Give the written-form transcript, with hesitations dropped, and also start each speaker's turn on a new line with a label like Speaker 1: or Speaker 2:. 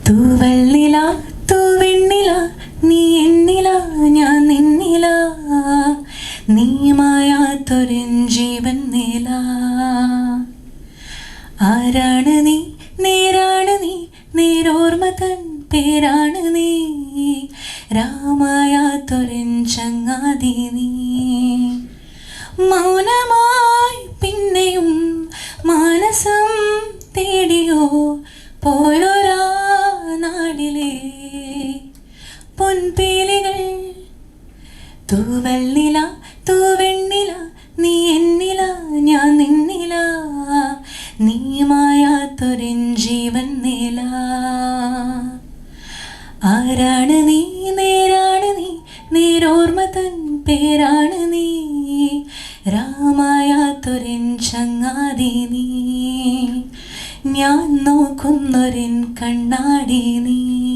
Speaker 1: തൂവെള്ളില തൂവെണ്ണില നീ എന്നില ഞാൻ നിന്നില നീ മായാത്തൊരൻ ജീവൻ നില. ആരാണ് നീ നേരാണ് നീ നേരോർമ്മ തൻ പേരാണ് നീ രാമായാത്തൊരൻ ചങ്ങാതി നീ. മൗനമായി പിന്നെയും മാനസം തേടിയോ പോയൊരാ നാടിലെ പൊൻപേലികൾ. തൂവെള്ളില തൂവെണ്ണില നീ എന്നില ഞാൻ നിന്നില നീ മായാത്തൊരൻ ജീവൻ നില. ആരാണ് നീ നേരാണ് നീ നേരോർമ്മ തൻ പേരാണ് നീ രാമായാത്തൊരൻ ചങ്ങാതി നീ. ഞാൻ നോക്കുന്നൊരൻ കണ്ണാടി നീ.